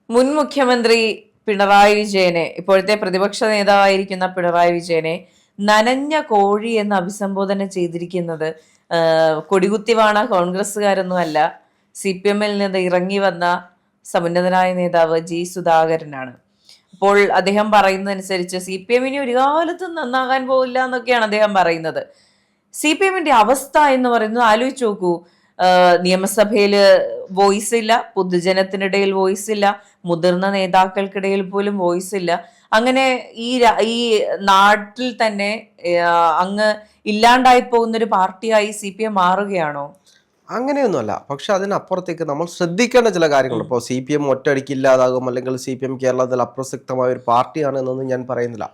മുൻ മുഖ്യമന്ത്രി പിണറായി വിജയനെ, ഇപ്പോഴത്തെ പ്രതിപക്ഷ നേതാവായിരിക്കുന്ന പിണറായി വിജയനെ നനഞ്ഞ കോഴി എന്ന് അഭിസംബോധന ചെയ്തിരിക്കുന്നത് കൊടികുത്തിവാണ കോൺഗ്രസ്സുകാരൊന്നും അല്ല, CPM-ൽ നിന്ന് ഇറങ്ങി വന്ന സമുന്നതനായ നേതാവ് ജി സുധാകരനാണ്. അപ്പോൾ അദ്ദേഹം പറയുന്നതനുസരിച്ച് CPM ഇനി ഒരു കാലത്തും നന്നാകാൻ പോകില്ല എന്നൊക്കെയാണ് അദ്ദേഹം പറയുന്നത്. CPM-ന്റെ അവസ്ഥ എന്ന് പറയുന്നത് ആലോചിച്ച് നോക്കൂ. നിയമസഭയില് വോയിസ് ഇല്ല, പൊതുജനത്തിനിടയിൽ വോയിസ് ഇല്ല, മുതിർന്ന നേതാക്കൾക്കിടയിൽ പോലും വോയിസ് ഇല്ല. അങ്ങനെ ഈ നാട്ടിൽ തന്നെ അങ്ങ് ഇല്ലാണ്ടായി പോകുന്നൊരു പാർട്ടിയായി CPM മാറുകയാണോ? അങ്ങനെയൊന്നുമല്ല. പക്ഷെ അതിനപ്പുറത്തേക്ക് നമ്മൾ ശ്രദ്ധിക്കേണ്ട ചില കാര്യങ്ങളുണ്ട്. ഇപ്പോൾ CPM ഒറ്റയടിക്ക് ഇല്ലാതാകും, അല്ലെങ്കിൽ CPM കേരളത്തിൽ അപ്രസക്തമായ ഒരു പാർട്ടിയാണ് എന്നൊന്നും ഞാൻ പറയുന്നില്ല.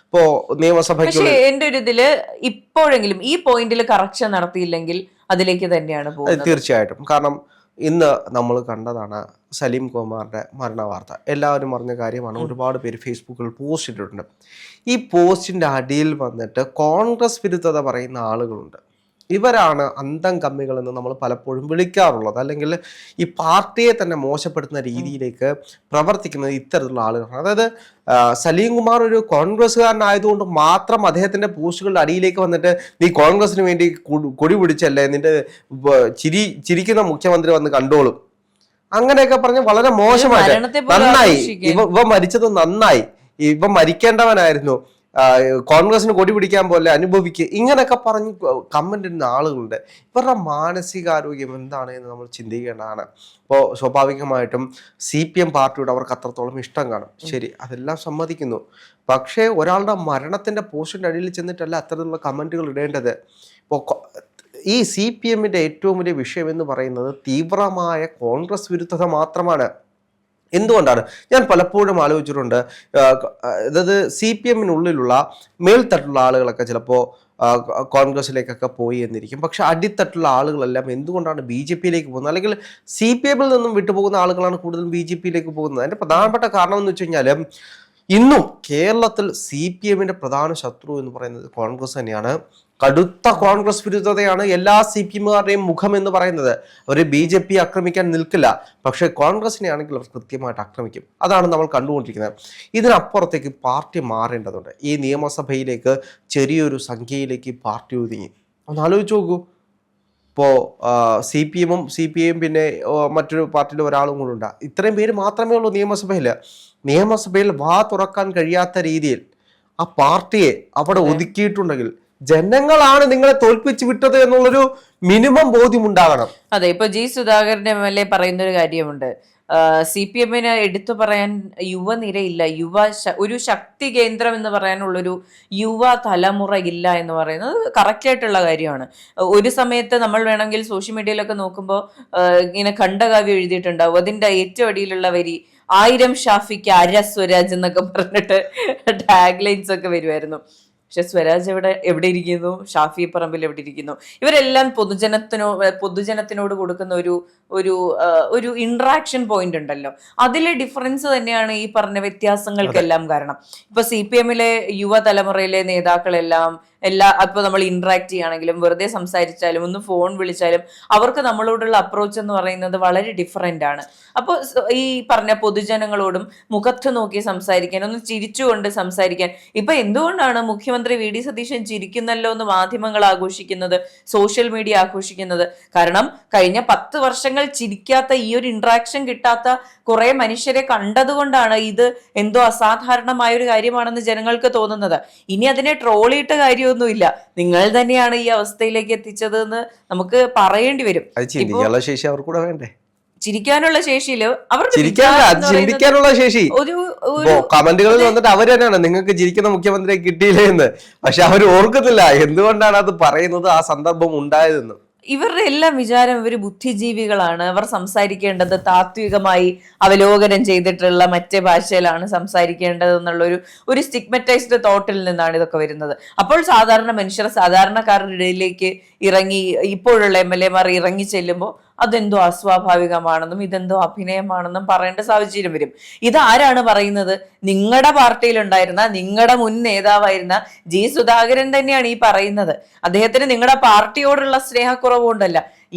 ഇപ്പോ നിയമസഭയ്ക്ക് എന്റെ ഒരു ഇതില് ഇപ്പോഴെങ്കിലും ഈ പോയിന്റിൽ കറക്ഷൻ നടത്തിയില്ലെങ്കിൽ അതിലേക്ക് തന്നെയാണ് പോകുന്നത്. തീർച്ചയായിട്ടും. കാരണം ഇന്ന് നമ്മൾ കണ്ടതാണ് സലീം കുമാറിന്റെ മരണ വാർത്ത. എല്ലാവരും അറിഞ്ഞ കാര്യമാണ്. ഒരുപാട് പേര് ഫേസ്ബുക്കിൽ പോസ്റ്റ് ഇട്ടിട്ടുണ്ട്. ഈ പോസ്റ്റിന്റെ അടിയിൽ വന്നിട്ട് കോൺഗ്രസ് വിരുദ്ധത പറയുന്ന ആളുകളുണ്ട്. ഇവരാണ് അന്തം കമ്മികൾ എന്ന് നമ്മൾ പലപ്പോഴും വിളിക്കാറുള്ളത്. അല്ലെങ്കിൽ ഈ പാർട്ടിയെ തന്നെ മോശപ്പെടുത്തുന്ന രീതിയിലേക്ക് പ്രവർത്തിക്കുന്നത് ഇത്തരത്തിലുള്ള ആളുകളാണ്. അതായത് സലീം കുമാർ ഒരു കോൺഗ്രസ്സുകാരനായതുകൊണ്ട് മാത്രം അദ്ദേഹത്തിന്റെ പോസ്റ്റുകളുടെ അടിയിലേക്ക് വന്നിട്ട് നീ കോൺഗ്രസിന് വേണ്ടി കൊടി പിടിച്ചല്ലേ, നിന്റെ ചിരിക്കുന്ന മുഖ്യമന്ത്രി വന്ന് കണ്ടോളും, അങ്ങനെയൊക്കെ പറഞ്ഞ് വളരെ മോശമായിട്ട്, നന്നായി ഇവ മരിച്ചത് നന്നായി, ഇവ മരിക്കേണ്ടവനായിരുന്നു, കോൺഗ്രസിന് കൊടി പിടിക്കാൻ പോലെ അനുഭവിക്കുക, ഇങ്ങനെയൊക്കെ പറഞ്ഞ് കമന്റ് ഇടുന്ന ആളുകളുണ്ട്. ഇവരുടെ മാനസികാരോഗ്യം എന്താണ് എന്ന് നമ്മൾ ചിന്തിക്കേണ്ടതാണ്. ഇപ്പോൾ സ്വാഭാവികമായിട്ടും CPM പാർട്ടിയോട് അവർക്ക് അത്രത്തോളം ഇഷ്ടം കാണും. ശരി, അതെല്ലാം സമ്മതിക്കുന്നു. പക്ഷേ ഒരാളുടെ മരണത്തിന്റെ പോസ്റ്റിന്റെ അടിയിൽ ചെന്നിട്ടല്ല അത്തരത്തിലുള്ള കമന്റുകൾ ഇടേണ്ടത്. ഇപ്പോൾ ഈ CPM-ന്റെ ഏറ്റവും വലിയ വിഷയം എന്ന് പറയുന്നത് തീവ്രമായ കോൺഗ്രസ് വിരുദ്ധത മാത്രമാണ്. എന്തുകൊണ്ടാണ് ഞാൻ പലപ്പോഴും ആലോചിച്ചിട്ടുണ്ട്. അതായത് CPM-നുള്ളിലുള്ള മേൽത്തട്ടുള്ള ആളുകളൊക്കെ ചിലപ്പോൾ കോൺഗ്രസിലേക്കൊക്കെ പോയി എന്നിരിക്കും. പക്ഷെ അടിത്തട്ടുള്ള ആളുകളെല്ലാം എന്തുകൊണ്ടാണ് BJP-യിലേക്ക് പോകുന്നത്, അല്ലെങ്കിൽ CPM-ൽ നിന്നും വിട്ടുപോകുന്ന ആളുകളാണ് കൂടുതലും BJP-യിലേക്ക് പോകുന്നത്? അതിൻ്റെ പ്രധാനപ്പെട്ട കാരണം എന്ന് വെച്ച് കഴിഞ്ഞാൽ ഇന്നും കേരളത്തിൽ CPM-ന്റെ പ്രധാന ശത്രു എന്ന് പറയുന്നത് കോൺഗ്രസ് തന്നെയാണ്. കടുത്ത കോൺഗ്രസ് വിരുദ്ധതയാണ് എല്ലാ CPM-കാരുടെയും മുഖം എന്ന് പറയുന്നത്. അവർ BJP ആക്രമിക്കാൻ നിൽക്കില്ല, പക്ഷേ കോൺഗ്രസിനെ ആണെങ്കിൽ അവർ കൃത്യമായിട്ട് ആക്രമിക്കും. അതാണ് നമ്മൾ കണ്ടുകൊണ്ടിരിക്കുന്നത്. ഇതിനപ്പുറത്തേക്ക് പാർട്ടി മാറേണ്ടതുണ്ട്. ഈ നിയമസഭയിലേക്ക് ചെറിയൊരു സംഖ്യയിലേക്ക് പാർട്ടി ഒതുങ്ങി. ഒന്ന് ആലോചിച്ച് നോക്കൂ. ഇപ്പോൾ CPM-ഉം CPI-യും പിന്നെ മറ്റൊരു പാർട്ടിയിലെ ഒരാളും കൂടെ ഉണ്ട്. ഇത്രയും പേര് മാത്രമേ ഉള്ളൂ നിയമസഭയിൽ. നിയമസഭയിൽ വാ തുറക്കാൻ കഴിയാത്ത രീതിയിൽ ആ പാർട്ടിയെ അവിടെ ഒതുക്കിയിട്ടുണ്ടെങ്കിൽ ജനങ്ങളാണ് നിങ്ങളെ തോൽപ്പിച്ചു വിട്ടത് എന്നുള്ളൊരു മിനിമം ബോധ്യം ഉണ്ടാകണം. അതെ, ഇപ്പൊ ജി സുധാകരൻ MLA പറയുന്ന ഒരു കാര്യമുണ്ട്. CPM-ന് എടുത്തു പറയാൻ യുവനിരയില്ല, ഒരു ശക്തി കേന്ദ്രം എന്ന് പറയാനുള്ളൊരു യുവ തലമുറ ഇല്ല എന്ന് പറയുന്നത് കറക്റ്റ് ആയിട്ടുള്ള കാര്യമാണ്. ഒരു സമയത്ത് നമ്മൾ വേണമെങ്കിൽ സോഷ്യൽ മീഡിയയിലൊക്കെ നോക്കുമ്പോൾ ഇങ്ങനെ ഖണ്ഡകാവ്യം എഴുതിയിട്ടുണ്ടാവും. അതിന്റെ ഏറ്റവും അടിയിലുള്ള വരി 1000 ഷാഫിക്ക് അര സ്വരാജ് എന്നൊക്കെ പറഞ്ഞിട്ട് ടാഗ് ലൈൻസ് ഒക്കെ വരുമായിരുന്നു. പക്ഷെ സ്വരാജ് എവിടെ ഇരിക്കുന്നു, ഷാഫി പറമ്പിൽ എവിടെ ഇരിക്കുന്നു? ഇവരെല്ലാം പൊതുജനത്തിനോട് കൊടുക്കുന്ന ഒരു ഇന്ററാക്ഷൻ പോയിന്റ് ഉണ്ടല്ലോ, അതിലെ ഡിഫറൻസ് തന്നെയാണ് ഈ പറഞ്ഞ വ്യത്യാസങ്ങൾക്കെല്ലാം കാരണം. ഇപ്പൊ CPM-ലെ യുവതലമുറയിലെ നേതാക്കളെല്ലാം അപ്പൊ നമ്മൾ ഇന്ററാക്ട് ചെയ്യുകയാണെങ്കിലും വെറുതെ സംസാരിച്ചാലും ഒന്ന് ഫോൺ വിളിച്ചാലും അവർക്ക് നമ്മളോടുള്ള അപ്രോച്ച് എന്ന് പറയുന്നത് വളരെ ഡിഫറെന്റ് ആണ്. അപ്പോൾ ഈ പറഞ്ഞ പൊതുജനങ്ങളോടും മുഖത്ത് നോക്കി സംസാരിക്കാൻ, ഒന്ന് ചിരിച്ചുകൊണ്ട് സംസാരിക്കാൻ, ഇപ്പൊ എന്തുകൊണ്ടാണ് മുഖ്യമന്ത്രി VD സതീശൻ ചിരിക്കുന്നല്ലോ എന്ന് മാധ്യമങ്ങൾ ആഘോഷിക്കുന്നത്, സോഷ്യൽ മീഡിയ ആഘോഷിക്കുന്നത്? കാരണം കഴിഞ്ഞ 10 വർഷങ്ങൾ ചിരിക്കാത്ത, ഈ ഒരു ഇന്ററാക്ഷൻ കിട്ടാത്ത കുറെ മനുഷ്യരെ കണ്ടതുകൊണ്ടാണ് ഇത് എന്തോ അസാധാരണമായ ഒരു കാര്യമാണെന്ന് ജനങ്ങൾക്ക് തോന്നുന്നത്. ഇനി അതിനെ ട്രോളിയിട്ട കാര്യമൊന്നുമില്ല, നിങ്ങൾ തന്നെയാണ് ഈ അവസ്ഥയിലേക്ക് എത്തിച്ചത് എന്ന് നമുക്ക് പറയേണ്ടി വരും. ശേഷി അവർ കൂടെ വേണ്ടേ? ചിരിക്കാനുള്ള ശേഷിയില് ചിന്തിക്കാനുള്ള ശേഷി കമന്റുകളിൽ വന്നിട്ട് അവർ തന്നെയാണ് നിങ്ങൾക്ക് ചിരിക്കുന്ന മുഖ്യമന്ത്രിയെ കിട്ടിയില്ലേ എന്ന്. പക്ഷെ അവർ ഓർക്കുന്നില്ല എന്തുകൊണ്ടാണ് അത് പറയുന്നത്, ആ സന്ദർഭം ഉണ്ടായതെന്ന്. ഇവരുടെ എല്ലാം വിചാരം ഇവർ ബുദ്ധിജീവികളാണ്, അവർ സംസാരിക്കേണ്ടത് താത്വികമായി അവലോകനം ചെയ്തിട്ടുള്ള മറ്റേ ഭാഷയിലാണ് സംസാരിക്കേണ്ടത് എന്നുള്ള ഒരു സ്റ്റിഗ്മറ്റൈസ്ഡ് തോട്ടിൽ നിന്നാണ് ഇതൊക്കെ വരുന്നത്. അപ്പോൾ സാധാരണ മനുഷ്യർ സാധാരണക്കാരുടെ ഇടയിലേക്ക് ഇറങ്ങി, ഇപ്പോഴുള്ള MLA-മാർ ഇറങ്ങി ചെല്ലുമ്പോൾ അതെന്തോ അസ്വാഭാവികമാണെന്നും ഇതെന്തോ അഭിനയമാണെന്നും പറയേണ്ട സാഹചര്യം വരും. ഇതാരാണ് പറയുന്നത്? നിങ്ങളുടെ പാർട്ടിയിലുണ്ടായിരുന്ന, നിങ്ങളുടെ മുൻ നേതാവായിരുന്ന ജി സുധാകരൻ തന്നെയാണ് ഈ പറയുന്നത്. അദ്ദേഹത്തിന് നിങ്ങളുടെ പാർട്ടിയോടുള്ള സ്നേഹക്കുറവ് കൊണ്ടല്ല,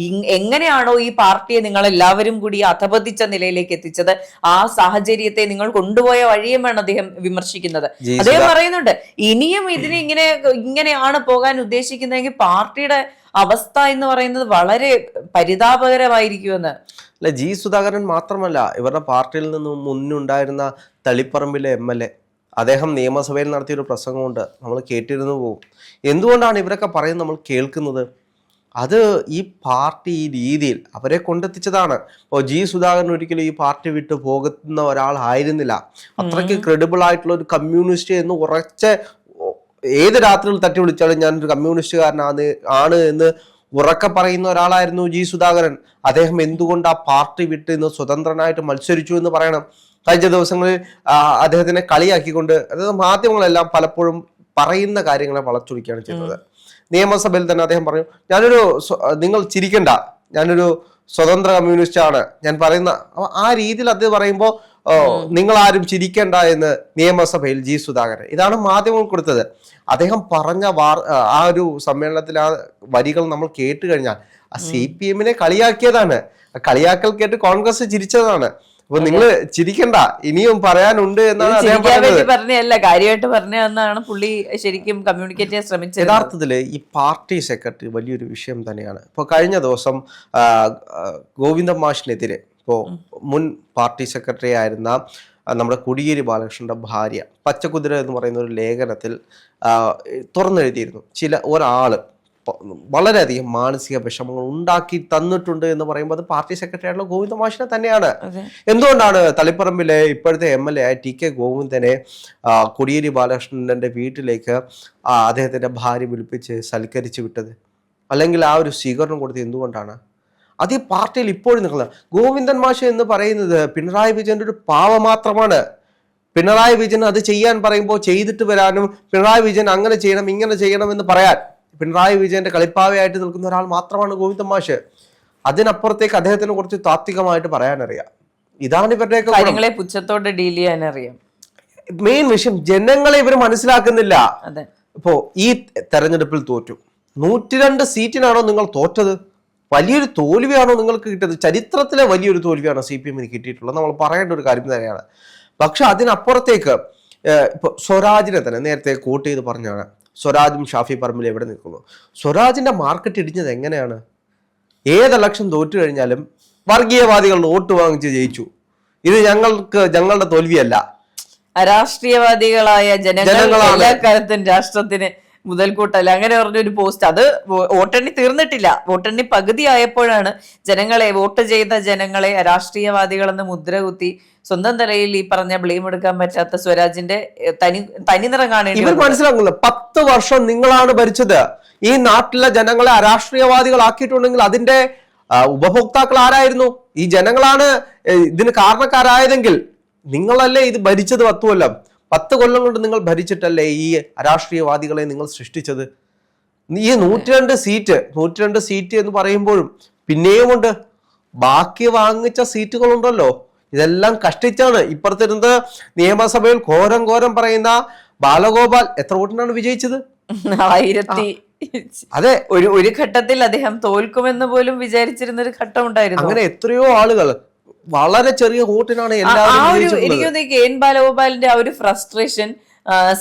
എങ്ങനെയാണോ ഈ പാർട്ടിയെ നിങ്ങൾ എല്ലാവരും കൂടി അധപതിച്ച നിലയിലേക്ക് എത്തിച്ചത്, ആ സാഹചര്യത്തെ നിങ്ങൾ കൊണ്ടുപോയ വഴിയുമാണ് അദ്ദേഹം വിമർശിക്കുന്നത്. അദ്ദേഹം പറയുന്നുണ്ട് ഇനിയും ഇതിന് ഇങ്ങനെയാണ് പോകാൻ ഉദ്ദേശിക്കുന്നതെങ്കിൽ പാർട്ടിയുടെ അവസ്ഥ എന്ന് പറയുന്നത് വളരെ പരിതാപകരമായിരിക്കുമെന്ന്. അല്ല, ജി സുധാകരൻ മാത്രമല്ല, ഇവരുടെ പാർട്ടിയിൽ നിന്നും മുന്നുണ്ടായിരുന്ന തളിപ്പറമ്പിലെ MLA, അദ്ദേഹം നിയമസഭയിൽ നടത്തിയൊരു പ്രസംഗമുണ്ട്, നമ്മൾ കേട്ടിരുന്നു പോകും. എന്തുകൊണ്ടാണ് ഇവരൊക്കെ പറയുന്നത് നമ്മൾ കേൾക്കുന്നത്? അത് ഈ പാർട്ടി ഈ രീതിയിൽ അവരെ കൊണ്ടെത്തിച്ചതാണ്. ഇപ്പോൾ ജി സുധാകരൻ ഒരിക്കലും ഈ പാർട്ടി വിട്ട് പോകുന്ന ഒരാളായിരുന്നില്ല. അത്രയ്ക്ക് ക്രെഡിബിൾ ആയിട്ടുള്ള ഒരു കമ്മ്യൂണിസ്റ്റ് എന്ന് ഉറച്ച, ഏത് രാത്രിയിൽ തട്ടി വിളിച്ചാലും ഞാനൊരു കമ്മ്യൂണിസ്റ്റുകാരനാണ് എന്ന് ഉറക്കെ പറയുന്ന ഒരാളായിരുന്നു ജി സുധാകരൻ. അദ്ദേഹം എന്തുകൊണ്ട് ആ പാർട്ടി വിട്ട് ഇന്ന് സ്വതന്ത്രനായിട്ട് മത്സരിച്ചു എന്ന് പറയണം. കഴിഞ്ഞ ദിവസങ്ങളിൽ അദ്ദേഹത്തിനെ കളിയാക്കിക്കൊണ്ട്, അതായത് മാധ്യമങ്ങളെല്ലാം പലപ്പോഴും പറയുന്ന കാര്യങ്ങളെ വളച്ചൊടിക്കുകയാണ് ചെയ്യുന്നത്. നിയമസഭയിൽ തന്നെ അദ്ദേഹം പറഞ്ഞു, നിങ്ങൾ ചിരിക്കണ്ട, ഞാനൊരു സ്വതന്ത്ര കമ്മ്യൂണിസ്റ്റ് ആണ്, ഞാൻ പറയുന്ന ആ രീതിയിൽ അത് പറയുമ്പോൾ നിങ്ങൾ ആരും ചിരിക്കണ്ട എന്ന് നിയമസഭയിൽ ജി സുധാകരൻ. ഇതാണ് മാധ്യമങ്ങൾ കൊടുത്തത്. അദ്ദേഹം ആ ഒരു സമ്മേളനത്തിൽ ആ വരികൾ നമ്മൾ കേട്ട് കഴിഞ്ഞാൽ ആ CPM കളിയാക്കിയതാണ്. കളിയാക്കൽ കേട്ട് കോൺഗ്രസ് ചിരിച്ചതാണ്. അപ്പൊ നിങ്ങൾ ചിരിക്കണ്ട, ഇനിയും പറയാനുണ്ട് എന്നാണ് അദ്ദേഹം പറഞ്ഞല്ല, കാര്യമായിട്ട് പറഞ്ഞാണ് പുള്ളി ശരിക്കും കമ്മ്യൂണിക്കേറ്റ് ചെയ്യാൻ ശ്രമിച്ചത്. യഥാർത്ഥത്തില് ഈ പാർട്ടി സെക്രട്ടറി വലിയൊരു വിഷയം തന്നെയാണ്. ഇപ്പൊ കഴിഞ്ഞ ദിവസം ഗോവിന്ദൻ മാഷിനെതിരെ, ഇപ്പോൾ മുൻ പാർട്ടി സെക്രട്ടറി ആയിരുന്ന നമ്മുടെ കോടിയേരി ബാലകൃഷ്ണന്റെ ഭാര്യ പച്ചക്കുതിര എന്ന് പറയുന്ന ഒരു ലേഖനത്തിൽ തുറന്നെഴുതിയിരുന്നു, ഒരാള് വളരെയധികം മാനസിക വിഷമങ്ങൾ ഉണ്ടാക്കി തന്നിട്ടുണ്ട് എന്ന് പറയുമ്പോൾ അത് പാർട്ടി സെക്രട്ടറി ആയിട്ടുള്ള ഗോവിന്ദൻ മാഷിനെ തന്നെയാണ്. എന്തുകൊണ്ടാണ് തളിപ്പറമ്പിലെ ഇപ്പോഴത്തെ MLA ആയ TK ഗോവിന്ദനെ കോടിയേരി ബാലകൃഷ്ണന്റെ വീട്ടിലേക്ക് അദ്ദേഹത്തിന്റെ ഭാര്യ വിളിപ്പിച്ച് സൽക്കരിച്ച് വിട്ടത്, അല്ലെങ്കിൽ ആ ഒരു സ്വീകരണം കൊടുത്തത് എന്തുകൊണ്ടാണ്? അത് ഈ പാർട്ടിയിൽ ഇപ്പോഴും നിൽക്കുന്നത്. ഗോവിന്ദൻ മാഷ് എന്ന് പറയുന്നത് പിണറായി വിജയന്റെ ഒരു പാവ മാത്രമാണ്. പിണറായി വിജയൻ അത് ചെയ്യാൻ പറയുമ്പോൾ ചെയ്തിട്ട് വരാനും, പിണറായി വിജയൻ അങ്ങനെ ചെയ്യണം ഇങ്ങനെ ചെയ്യണം എന്ന് പറയാൻ പിണറായി വിജയന്റെ കളിപ്പാവയായിട്ട് നിൽക്കുന്ന ഒരാൾ മാത്രമാണ് ഗോവിന്ദൻ മാഷ്. അതിനപ്പുറത്തേക്ക് അദ്ദേഹത്തിന് കുറച്ച് താത്വികമായിട്ട് പറയാനറിയാം. ഇതാണ് ഇവരുടെയൊക്കെ കാര്യങ്ങളെ പുച്ഛത്തോടെ ഡീൽ ചെയ്യാനറിയാം. മെയിൻ വിഷയം ജനങ്ങളെ ഇവർ മനസ്സിലാക്കുന്നില്ല. ഇപ്പോ ഈ തെരഞ്ഞെടുപ്പിൽ തോറ്റു, 102 സീറ്റിനാണോ നിങ്ങൾ തോറ്റത്? വലിയൊരു തോൽവിയാണോ നിങ്ങൾക്ക് കിട്ടിയത്? ചരിത്രത്തിലെ വലിയൊരു തോൽവിയാണോ CPM കിട്ടിയിട്ടുള്ളത്? നമ്മൾ പറയേണ്ട ഒരു കാര്യം തന്നെയാണ്. പക്ഷെ അതിനപ്പുറത്തേക്ക് ഇപ്പൊ സ്വരാജിനെ തന്നെ നേരത്തെ കോട്ട് ചെയ്ത് പറഞ്ഞാണ്, സ്വരാജും ഷാഫി പറമ്പിലും എവിടെ നിൽക്കുന്നു? സ്വരാജിന്റെ മാർക്കറ്റ് ഇടിഞ്ഞത് എങ്ങനെയാണ്? ഏത് ഇലക്ഷൻ തോറ്റു കഴിഞ്ഞാലും വർഗീയവാദികളുടെ വോട്ട് വാങ്ങിച്ച് ജയിച്ചു. ഇത് ഞങ്ങളുടെ തോൽവിയല്ല, അരാഷ്ട്രീയവാദികളായ ജനങ്ങളാണ് എല്ലാ കാലത്തും രാഷ്ട്രത്തിന് മുതൽക്കൂട്ടല്ല, അങ്ങനെ പറഞ്ഞൊരു പോസ്റ്റ്. അത് വോട്ടെണ്ണി തീർന്നിട്ടില്ല, വോട്ടെണ്ണി പകുതി ആയപ്പോഴാണ് വോട്ട് ചെയ്ത ജനങ്ങളെ അരാഷ്ട്രീയവാദികളെന്ന് മുദ്ര കുത്തി സ്വന്തം തലയിൽ ഈ പറഞ്ഞ ബ്ലെയിം എടുക്കാൻ പറ്റാത്ത സ്വരാജിന്റെ തനിനിറം കാണേണ്ടി. ഇവർ മനസ്സിലാക്കുന്നില്ല, 10 വർഷം നിങ്ങളാണ് ഭരിച്ചത്. ഈ നാട്ടിലെ ജനങ്ങളെ അരാഷ്ട്രീയവാദികളാക്കിയിട്ടുണ്ടെങ്കിൽ അതിന്റെ ഉപഭോക്താക്കൾ ആരായിരുന്നു? ഈ ജനങ്ങളാണ് ഇതിന് കാരണക്കാരായതെങ്കിൽ നിങ്ങളല്ലേ ഇത് ഭരിച്ചത് 10 കൊല്ലം. 10 കൊല്ലം കൊണ്ട് നിങ്ങൾ ഭരിച്ചിട്ടല്ലേ ഈ അരാഷ്ട്രീയവാദികളെ നിങ്ങൾ സൃഷ്ടിച്ചത്? ഈ 102 സീറ്റ് എന്ന് പറയുമ്പോഴും പിന്നെയും ഉണ്ട് ബാക്കി വാങ്ങിച്ച സീറ്റുകളുണ്ടല്ലോ, ഇതെല്ലാം കഷ്ടിച്ചാണ്. ഇപ്പുറത്തിരുന്ന് നിയമസഭയിൽ ഘോരം പറയുന്ന ബാലഗോപാൽ എത്ര വോട്ടിനാണ് വിജയിച്ചത്? 1000. അതെ, ഒരു ഘട്ടത്തിൽ അദ്ദേഹം തോൽക്കുമെന്ന് പോലും വിചാരിച്ചിരുന്ന ഒരു ഘട്ടം ഉണ്ടായിരുന്നു. അങ്ങനെ എത്രയോ ആളുകൾ വളരെ ചെറിയ വോട്ടിനാണ് എല്ലാവരും. എനിക്ക് തോന്നുന്നു കെ എൻ ബാലഗോപാലിന്റെ ആ ഒരു ഫ്രസ്ട്രേഷൻ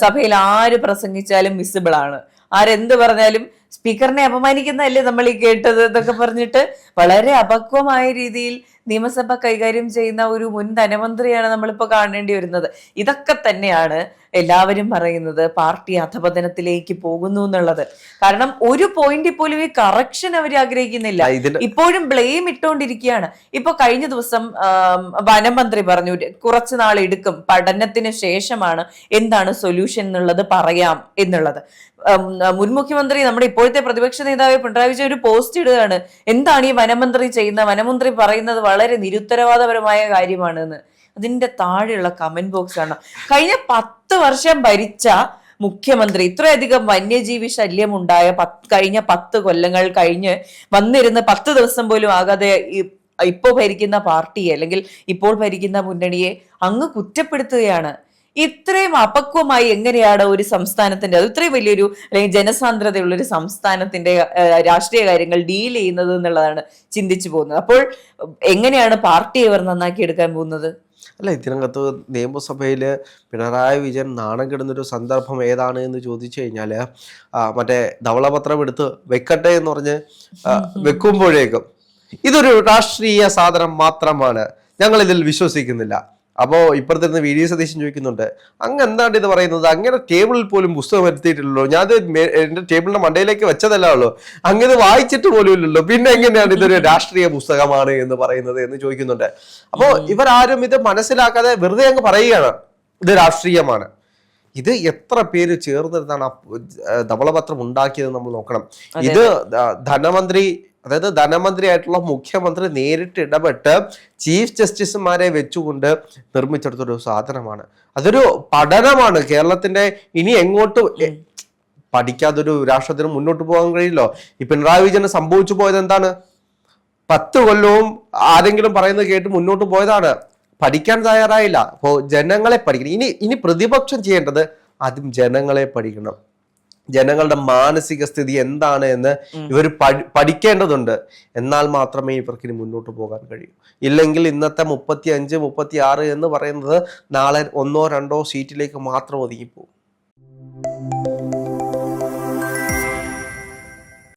സഭയിൽ ആര് പ്രസംഗിച്ചാലും വിസിബിൾ ആണ്. ആരെന്ത് പറഞ്ഞാലും സ്പീക്കറിനെ അപമാനിക്കുന്നതല്ലേ നമ്മൾ ഈ കേട്ടത് എന്നൊക്കെ പറഞ്ഞിട്ട് വളരെ അപക്വമായ രീതിയിൽ നിയമസഭ കൈകാര്യം ചെയ്യുന്ന ഒരു മുൻ ധനമന്ത്രിയാണ് നമ്മളിപ്പോ കാണേണ്ടി വരുന്നത്. ഇതൊക്കെ തന്നെയാണ് എല്ലാവരും പറയുന്നത് പാർട്ടി അധപതനത്തിലേക്ക് പോകുന്നു എന്നുള്ളത്. കാരണം ഒരു പോയിന്റിൽ പോലും ഈ കറക്ഷൻ അവർ ആഗ്രഹിക്കുന്നില്ല, ഇപ്പോഴും ബ്ലെയിം ഇട്ടുകൊണ്ടിരിക്കുകയാണ്. ഇപ്പൊ കഴിഞ്ഞ ദിവസം വനമന്ത്രി പറഞ്ഞു കുറച്ചു നാൾ എടുക്കും, പഠനത്തിന് ശേഷമാണ് എന്താണ് സൊല്യൂഷൻ എന്നുള്ളത് പറയാം എന്നുള്ളത്. മുൻ മുഖ്യമന്ത്രി നമ്മുടെ ഇപ്പോഴത്തെ പ്രതിപക്ഷ നേതാവ് പിണറായി വിജയൻ ഒരു പോസ്റ്റ് ഇടുകയാണ്, എന്താണ് ഈ വനമന്ത്രി ചെയ്യുന്നത്, വനമന്ത്രി പറയുന്നത് വളരെ നിരുത്തരവാദപരമായ കാര്യമാണ് എന്ന്. അതിന്റെ താഴെയുള്ള കമന്റ് ബോക്സ് ആണ്, കഴിഞ്ഞ 10 വർഷം ഭരിച്ച മുഖ്യമന്ത്രി ഇത്രയധികം വന്യജീവി ശല്യം ഉണ്ടായ കഴിഞ്ഞ 10 കൊല്ലങ്ങൾ കഴിഞ്ഞ് വന്നിരുന്ന് 10 ദിവസം പോലും ആകാതെ ഇപ്പോൾ ഭരിക്കുന്ന പാർട്ടിയെ അല്ലെങ്കിൽ ഇപ്പോൾ ഭരിക്കുന്ന മുന്നണിയെ അങ്ങ് കുറ്റപ്പെടുത്തുകയാണ്. ഇത്രയും അപക്വമായി എങ്ങനെയാണ് ഒരു സംസ്ഥാനത്തിന്റെ, അത് ഇത്രയും വലിയൊരു അല്ലെങ്കിൽ ജനസാന്ദ്രതയുള്ള ഒരു സംസ്ഥാനത്തിന്റെ രാഷ്ട്രീയ കാര്യങ്ങൾ ഡീൽ ചെയ്യുന്നത് എന്നുള്ളതാണ് ചിന്തിച്ചു പോകുന്നത്. അപ്പോൾ എങ്ങനെയാണ് പാർട്ടിയെ ഇവർ നന്നാക്കി എടുക്കാൻ പോകുന്നത്? അല്ല, ഇതിനകത്ത് നിയമസഭയിൽ പിണറായി വിജയൻ നാണം കെടുന്നൊരു സന്ദർഭം ഏതാണ് എന്ന് ചോദിച്ചു കഴിഞ്ഞാൽ, മറ്റേ ധവളപത്രം എടുത്ത് വെക്കട്ടെ എന്ന് പറഞ്ഞ് വെക്കുമ്പോഴേക്കും ഇതൊരു രാഷ്ട്രീയ സാധനം മാത്രമാണ്, ഞങ്ങൾ ഇതിൽ വിശ്വസിക്കുന്നില്ല. അപ്പോൾ ഇപ്പുറത്തിരുന്ന് വി ഡി സതീശൻ ചോദിക്കുന്നുണ്ട്, അങ്ങ് എന്താണ് ഇത് പറയുന്നത്? അങ്ങനെ ടേബിളിൽ പോലും പുസ്തകം വരുത്തിയിട്ടില്ലല്ലോ, ഞാൻ എൻ്റെ ടേബിളിന്റെ മണ്ടയിലേക്ക് വെച്ചതല്ല ഉള്ളൂ, അങ്ങനെ വായിച്ചിട്ട് പോലും ഇല്ലല്ലോ, പിന്നെ എങ്ങനെയാണ് ഇതൊരു രാഷ്ട്രീയ പുസ്തകമാണ് എന്ന് പറയുന്നത് എന്ന് ചോദിക്കുന്നുണ്ട്. അപ്പോൾ ഇവരാരും ഇത് മനസ്സിലാക്കാതെ വെറുതെ അങ്ങ് പറയുകയാണ് ഇത് രാഷ്ട്രീയമാണ്. ഇത് എത്ര പേര് ചേർന്നിരുന്നാണ് ധവളപത്രം ഉണ്ടാക്കിയത് നമ്മൾ നോക്കണം. ഇത് ധനമന്ത്രി, അതായത് ധനമന്ത്രിയായിട്ടുള്ള മുഖ്യമന്ത്രി നേരിട്ട് ഇടപെട്ട് ചീഫ് ജസ്റ്റിസുമാരെ വെച്ചുകൊണ്ട് നിർമ്മിച്ചെടുത്തൊരു സാധനമാണ്. അതൊരു പഠനമാണ്. കേരളത്തിന്റെ ഇനി എങ്ങോട്ട് പഠിക്കാതൊരു രാഷ്ട്രത്തിന് മുന്നോട്ട് പോകാൻ കഴിയില്ലോ. ഈ പിണറായി വിജയന് സംഭവിച്ചു പോയത് എന്താണ്? 10 കൊല്ലവും ആരെങ്കിലും പറയുന്നത് കേട്ട് മുന്നോട്ട് പോയതാണ്. പഠിക്കാൻ തയ്യാറായില്ല. അപ്പോൾ ജനങ്ങളെ പഠിക്കണം. ഇനി പ്രതിപക്ഷം ചെയ്യേണ്ടത് ആദ്യം ജനങ്ങളെ പഠിക്കണം. ജനങ്ങളുടെ മാനസിക സ്ഥിതി എന്താണ് എന്ന് ഇവർ പഠിക്കേണ്ടതുണ്ട്. എന്നാൽ മാത്രമേ ഇവർക്ക് ഇനി മുന്നോട്ട് പോകാൻ കഴിയൂ. ഇല്ലെങ്കിൽ ഇന്നത്തെ 35, 36 എന്ന് പറയുന്നത് നാളെ 1-2 സീറ്റിലേക്ക് മാത്രം ഒതുങ്ങിപ്പോകും.